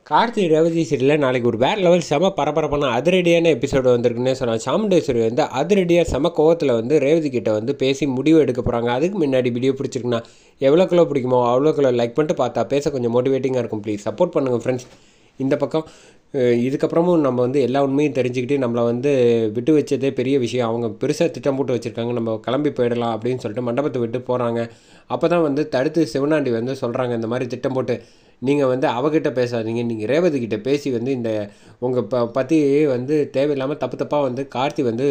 கார்த்தி ரேவதி சீரியலில் நாளைக்கு ஒரு வேறு லெவல் செம பரபரப்பான அதிரடியான எபிசோடு வந்திருக்குன்னே சொன்னாங்க. சாமுண்டேஸ்வரி வந்து அதிரடியாக செம கோவத்தில் வந்து ரேவதி கிட்ட வந்து பேசி முடிவு எடுக்க போகிறாங்க. அதுக்கு முன்னாடி வீடியோ பிடிச்சிருக்குன்னா எவ்வளோக்குள்ள பிடிக்குமோ அவ்வளோக்குள்ள லைக் பண்ணிட்டு பார்த்தா பேச கொஞ்சம் மோட்டிவேட்டிங்காக இருக்கும். ப்ளீஸ் சப்போர்ட் பண்ணுங்கள் ஃப்ரெண்ட்ஸ். இந்த பக்கம் இதுக்கப்புறமும் நம்ம வந்து எல்லா உண்மையும் தெரிஞ்சுக்கிட்டு நம்மளை வந்து விட்டு வச்சதே பெரிய விஷயம். அவங்க பெருசாக திட்டம் போட்டு வச்சுருக்காங்க, நம்ம கிளம்பி போயிடலாம் அப்படின்னு சொல்லிட்டு மண்டபத்தை விட்டு போகிறாங்க. அப்போ தான் வந்து தடுத்து சிவனாண்டி வந்து சொல்கிறாங்க, இந்த மாதிரி திட்டம் போட்டு நீங்கள் வந்து அவகிட்ட பேசாதீங்க, நீங்கள் ரேவதி கிட்ட பேசி வந்து இந்த உங்கள் பற்றி வந்து தேவையில்லாமல் தப்பு தப்பாக வந்து கார்த்தி வந்து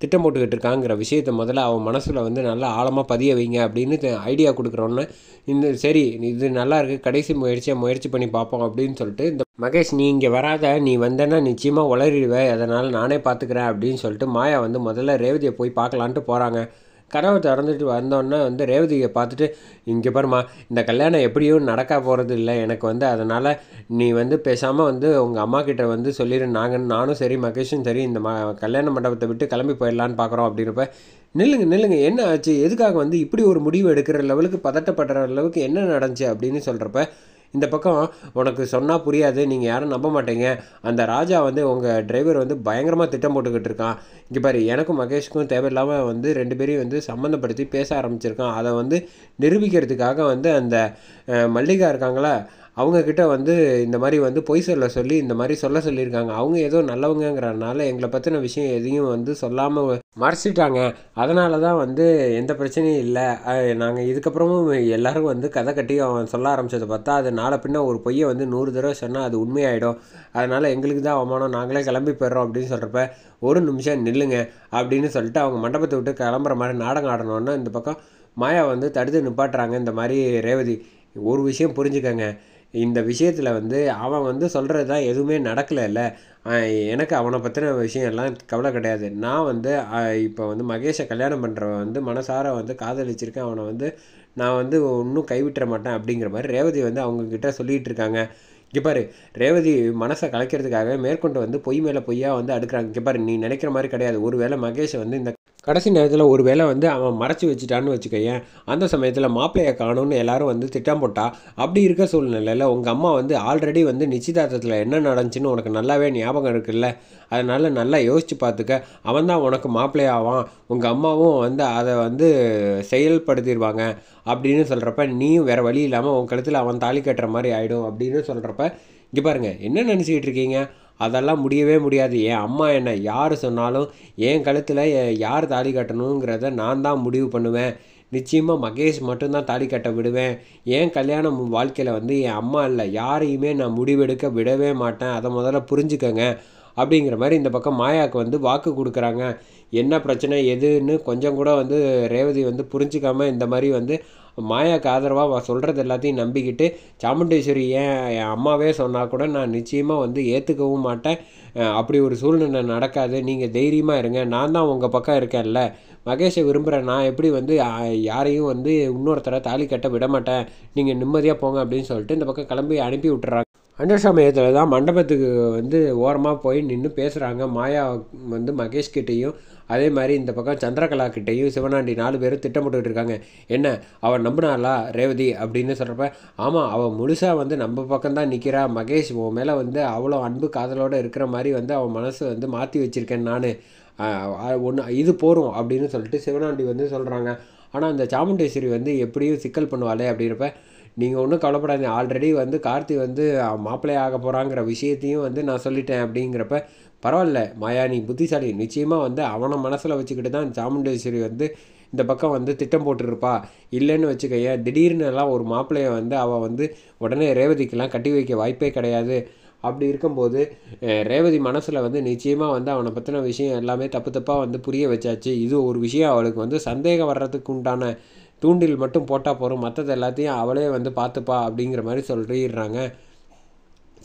திட்டம் போட்டுக்கிட்டு இருக்காங்கிற விஷயத்தை முதல்ல அவன் மனசில் வந்து நல்லா ஆழமாக பதிய வைங்க அப்படின்னு ஐடியா கொடுக்குறோன்னு இந்த சரி இது நல்லா இருக்குது, கடைசி முயற்சி பண்ணி பார்ப்போம் அப்படின்னு சொல்லிட்டு இந்த மகேஷ் நீ இங்கே வராத, நீ வந்தேன்னா நிச்சயமாக உளறிடுவேன், அதனால் நானே பார்த்துக்கிறேன் அப்படின்னு சொல்லிட்டு மாயா வந்து முதல்ல ரேவதியை போய் பார்க்கலான்ட்டு போகிறாங்க. கதவை திறந்துட்டு வந்தோடனே வந்து ரேவதியை பார்த்துட்டு, இங்கே பாருமா, இந்த கல்யாணம் எப்படியும் நடக்க போகிறது இல்லை எனக்கு வந்து, அதனால் நீ வந்து பேசாமல் வந்து உங்கள் அம்மா கிட்ட வந்து சொல்லிடு, நானும் சரி மகேஷும் சரி இந்த கல்யாண மண்டபத்தை விட்டு கிளம்பி போயிடலான்னு பார்க்குறோம் அப்படின்றப்ப, நில்லுங்க என்ன ஆச்சு, எதுக்காக வந்து இப்படி ஒரு முடிவு எடுக்கிற லெவலுக்கு பதட்டப்படுற அளவுக்கு என்ன நடந்துச்சு அப்படின்னு சொல்கிறப்ப, இந்த பக்கம் உனக்கு சொன்னால் புரியாது, நீங்கள் யாரும் நம்ப மாட்டீங்க, அந்த ராஜா வந்து உங்கள் டிரைவர் வந்து பயங்கரமாக திட்டம் போட்டுக்கிட்டு இருக்கான், இங்கே பாரு எனக்கும் மகேஷுக்கும் தேவையில்லாமல் வந்து 2 பேரையும் வந்து சம்மந்தப்படுத்தி பேச ஆரம்பிச்சிருக்கான், அதை வந்து நிரூபிக்கிறதுக்காக வந்து அந்த மல்லிகா இருக்காங்களா அவங்கக்கிட்ட வந்து இந்த மாதிரி வந்து பொய் சொல்லி இந்த மாதிரி சொல்லியிருக்காங்க. அவங்க ஏதோ நல்லவங்கங்கிறனால எங்களை பற்றின விஷயம் எதையும் வந்து சொல்லாமல் மறைச்சிட்டாங்க. அதனால தான் வந்து எந்த பிரச்சனையும் இல்லை. நாங்கள் இதுக்கப்புறமும் எல்லோரும் வந்து கதை கட்டி அவன் சொல்ல ஆரம்பித்ததை பார்த்தா அது நாளை பின்ன ஒரு பொய்யை வந்து 100 தடவை சொன்னால் அது உண்மையாயிடும். அதனால் எங்களுக்கு தான் அவமானம், நாங்களே கிளம்பி போயிடுறோம் அப்படின்னு சொல்கிறப்ப, ஒரு நிமிஷம் நில்லுங்க அப்படின்னு சொல்லிட்டு அவங்க மண்டபத்தை விட்டு கிளம்புற மாதிரி நாடகம் ஆடணுன்னா இந்த பக்கம் மாயா வந்து தடுத்து நிப்பாட்டுறாங்க. இந்த மாதிரி ரேவதி ஒரு விஷயம் புரிஞ்சுக்கங்க, இந்த விஷயத்தில் வந்து அவன் வந்து சொல்கிறது தான் எதுவுமே நடக்கலைல்ல, எனக்கு அவனை பற்றின விஷயம் எல்லாம் கவலை கிடையாது. நான் வந்து இப்போ வந்து மகேஷை கல்யாணம் பண்ணுறவன் வந்து மனசார வந்து காதலிச்சிருக்கேன், அவனை வந்து நான் வந்து இன்னும் கைவிட்டுற மாட்டேன் அப்படிங்கிற மாதிரி ரேவதி வந்து அவங்கக்கிட்ட சொல்லிகிட்டு இருக்காங்க. இங்கே பாரு, ரேவதி மனசை கலைக்கிறதுக்காக மேற்கொண்டு வந்து பொய் மேலே பொய்யா வந்து அடுக்கிறாங்க. இங்கே பாரு, நீ நினைக்கிற மாதிரி கிடையாது. ஒரு வேளை மகேஷை வந்து இந்த கடைசி நேரத்தில் ஒரு வேளை வந்து அவன் மறைச்சி வச்சுட்டான்னு வச்சுக்கோயேன், அந்த சமயத்தில் மாப்பிள்ளையை காணும்னு எல்லாரும் வந்து திட்டம் போட்டா, அப்படி இருக்க சூழ்நிலையில் உங்கள் அம்மா வந்து ஆல்ரெடி வந்து நிச்சயதார்த்தத்தில் என்ன நடந்துச்சுன்னு உனக்கு நல்லாவே ஞாபகம் இருக்குல்ல, அதனால் நல்லா யோசித்து பார்த்துக்க, அவன் தான் உனக்கு மாப்பிள்ளையாவான், உங்கள் அம்மாவும் வந்து அதை வந்து செயல்படுத்திடுவாங்க அப்படின்னு சொல்கிறப்ப, நீயும் வேறு வழி இல்லாமல் உன் கழுத்தில் அவன் தாலி கட்டுற மாதிரி ஆகிடும் அப்படின்னு சொல்கிறப்ப, இங்கே பாருங்கள் என்ன நினச்சிக்கிட்டு இருக்கீங்க, அதெல்லாம் முடியவே முடியாது. என் அம்மா என்ன யார் சொன்னாலும் என் கழுத்தில் யார் தாலி கட்டணுங்கிறத நான் தான் முடிவு பண்ணுவேன். நிச்சயமாக மகேஷ் மட்டும்தான் தாலி கட்ட விடுவேன். என் கல்யாண வாழ்க்கையில் வந்து என் அம்மா இல்லை, யாரையுமே நான் முடிவெடுக்க விடவே மாட்டேன், அதை முதல்ல புரிஞ்சுக்கங்க அப்படிங்கிற மாதிரி இந்த பக்கம் மாயாவுக்கு வந்து வாக்கு கொடுக்குறாங்க. என்ன பிரச்சனை எதுன்னு கொஞ்சம் கூட வந்து ரேவதி வந்து புரிஞ்சிக்காமல் இந்த மாதிரி வந்து மாயாவுக்கு ஆதரவாக சொல்கிறது எல்லாத்தையும் நம்பிக்கிட்டு, சாமுண்டேஸ்வரி என் அம்மாவே சொன்னால் கூட நான் நிச்சயமாக வந்து ஏற்றுக்கவும் மாட்டேன், அப்படி ஒரு சூழ்நிலை நடக்காது, நீங்கள் தைரியமாக இருங்க, நான் தான் உங்கள் பக்கம் இருக்கேன்ல, மகேஷை விரும்புகிறேன், நான் எப்படி வந்து யாரையும் வந்து இன்னொருத்தரை தாலி கட்ட விட மாட்டேன், நீங்கள் நிம்மதியாக போங்க அப்படின்னு சொல்லிட்டு இந்த பக்கம் கிளம்பி அனுப்பி விட்டுறாங்க. அந்த சமயத்தில் தான் மண்டபத்துக்கு வந்து ஓரமாக போய் நின்று பேசுகிறாங்க. மாயா வந்து மகேஷ்கிட்டையும் அதே மாதிரி இந்த பக்கம் சந்திரகலா கிட்டேயும் சிவனாண்டி 4 பேரும் திட்டமிட்டு இருக்காங்க. என்ன அவன் நம்பினாளா ரேவதி அப்படின்னு சொல்கிறப்ப, ஆமாம் அவன் முழுசாக வந்து நம்ம பக்கம்தான் நிற்கிறா, மகேஷ் உன் மேலே வந்து அவ்வளோ அன்பு காதலோடு இருக்கிற மாதிரி வந்து அவன் மனசை வந்து மாற்றி வச்சுருக்கேன் நான், இது போகிறோம் அப்படின்னு சொல்லிட்டு சிவனாண்டி வந்து சொல்கிறாங்க. ஆனால் அந்த சாமுண்டேஸ்வரி வந்து எப்படியும் சிக்கல் பண்ணுவாளே அப்படின்றப்ப, நீங்கள் ஒன்றும் கவலைப்படாதீங்க, ஆல்ரெடி வந்து கார்த்தி வந்து மாப்பிள்ளையாக ஆக போகிறாங்கிற விஷயத்தையும் வந்து நான் சொல்லிட்டேன் அப்படிங்கிறப்ப, பரவாயில்ல மாயா நீ புத்திசாலி, நிச்சயமாக வந்து அவனை மனசில் வச்சுக்கிட்டு தான் சாமுண்டேஸ்வரி வந்து இந்த பக்கம் வந்து திட்டம் போட்டுருப்பா, இல்லைன்னு வச்சுக்கைய திடீர்னு எல்லாம் ஒரு மாப்பிள்ளையை வந்து அவள் வந்து உடனே ரேவதிக்கெல்லாம் கட்டி வைக்க வாய்ப்பே கிடையாது. அப்படி இருக்கும்போது ரேவதி மனசில் வந்து நிச்சயமாக வந்து அவனை பற்றின விஷயம் எல்லாமே தப்பாக வந்து புரிய வச்சாச்சு. இது ஒரு விஷயம் அவளுக்கு வந்து சந்தேகம் வர்றதுக்கு உண்டான தூண்டில் மட்டும் போட்டால் போகிறோம், மற்றது எல்லாத்தையும் அவளே வந்து பார்த்துப்பா அப்படிங்கிற மாதிரி சொல்லிடுறாங்க.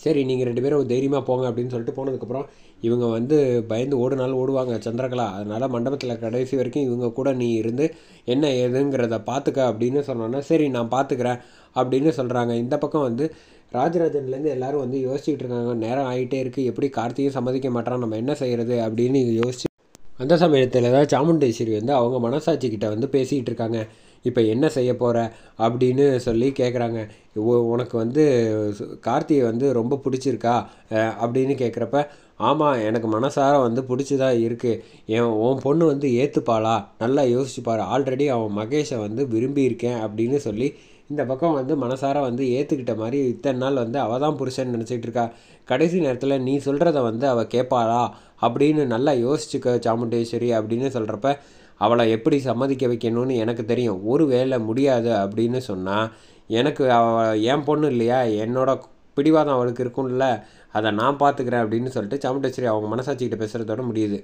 சரி நீங்கள் 2 பேரும் தைரியமாக போங்க அப்படின்னு சொல்லிட்டு போனதுக்கப்புறம் இவங்க வந்து பயந்து ஓடுனாலும் ஓடுவாங்க சந்திரகலா, அதனால் மண்டபத்தில் கடைசி வரைக்கும் இவங்க கூட நீ இருந்து என்ன ஏதுங்கிறத பார்த்துக்க அப்படின்னு சொன்னோன்னா, சரி நான் பார்த்துக்கிறேன் அப்படின்னு சொல்கிறாங்க. இந்த பக்கம் வந்து ராஜராஜன்லேருந்து எல்லோரும் வந்து யோசிச்சுக்கிட்டு இருக்காங்க, நேரம் ஆகிட்டே இருக்குது, எப்படி கார்த்தியும் சம்மதிக்க மாட்டான், நம்ம என்ன செய்கிறது அப்படின்னு யோசிச்சு அந்த சமயத்தில் தான் சாமுண்டேஸ்வரி வந்து அவங்க மனசாட்சிக்கிட்ட வந்து பேசிக்கிட்டு இருக்காங்க. இப்போ என்ன செய்ய போகிற அப்படின்னு சொல்லி கேட்குறாங்க. உனக்கு வந்து கார்த்தியை வந்து ரொம்ப பிடிச்சிருக்கா அப்படின்னு கேட்குறப்ப, ஆமாம் எனக்கு மனசார வந்து பிடிச்சி தான் இருக்குது. உன் பொண்ணு வந்து ஏற்றுப்பாளா, நல்லா யோசிச்சுப்பார், ஆல்ரெடி அவன் மகேஷை வந்து விரும்பியிருக்கேன் அப்படின்னு சொல்லி இந்த பக்கம் வந்து மனசார வந்து ஏற்றுக்கிட்ட மாதிரி இத்தனை நாள் வந்து அவள் தான் புருஷன் நினச்சிக்கிட்டு இருக்கா. கடைசி நேரத்தில் நீ சொல்கிறத வந்து அவள் கேட்பாளா அப்படின்னு நல்லா யோசிச்சுக்க சாமுண்டேஸ்வரி அப்படின்னு சொல்கிறப்ப, அவளை எப்படி சம்மதிக்க வைக்கணும்னு எனக்கு தெரியும். ஒரு வேளை முடியாது அப்படின்னு சொன்னால் எனக்கு என் பொண்ணு இல்லையா, என்னோட பிடிவாதம் அவளுக்கு இருக்கும்ல, அதை நான் பார்த்துக்கிறேன் அப்படின்னு சொல்லிட்டு சாமுண்டேஸ்வரி அவங்க மனசாட்சிக்கிட்ட பேசுகிறதோட முடியுது.